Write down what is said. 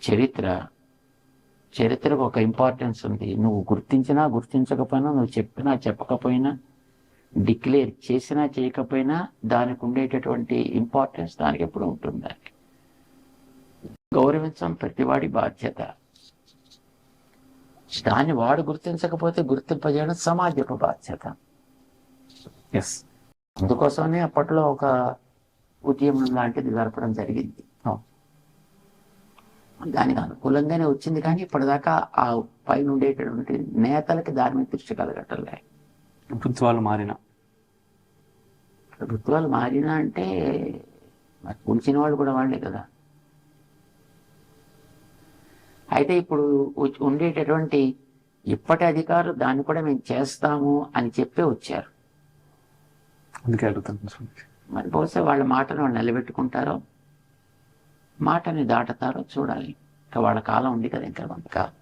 చరిత్ర చరిత్రకు ఒక ఇంపార్టెన్స్ ఉంది. నువ్వు గుర్తించినా గుర్తించకపోయినా, నువ్వు చెప్పినా చెప్పకపోయినా, డిక్లేర్ చేసినా చేయకపోయినా దానికి ఉండేటటువంటి ఇంపార్టెన్స్ దానికి ఎప్పుడు ఉంటుంది. దానికి గౌరవించడం ప్రతివాడి బాధ్యత. దాన్ని వాడు గుర్తించకపోతే గుర్తింపజేయడం సమాజపు బాధ్యత. ఎస్, అందుకోసమనే అప్పట్లో ఒక ఉద్యమం లాంటిది జరపడం జరిగింది. దానికి అనుకూలంగానే వచ్చింది, కానీ ఇప్పటిదాకా ఆ పైన ఉండేటటువంటి నేతలకి దాని మీద దృష్టి కలగటంలే. ప్రభుత్వాలు మారినా అంటే ఉంచిన వాళ్ళు కూడా వాళ్ళే కదా. అయితే ఇప్పుడు ఉండేటటువంటి ఇప్పటి అధికారులు దాన్ని కూడా మేము చేస్తాము అని చెప్పే వచ్చారు. మరి బహుశా వాళ్ళ మాటను వాళ్ళు నిలబెట్టుకుంటారో మాటని దాటుతారో చూడాలి. ఇంకా వాళ్ళ కాలం ఉంది కదా, ఇంకా కొంతకాలం.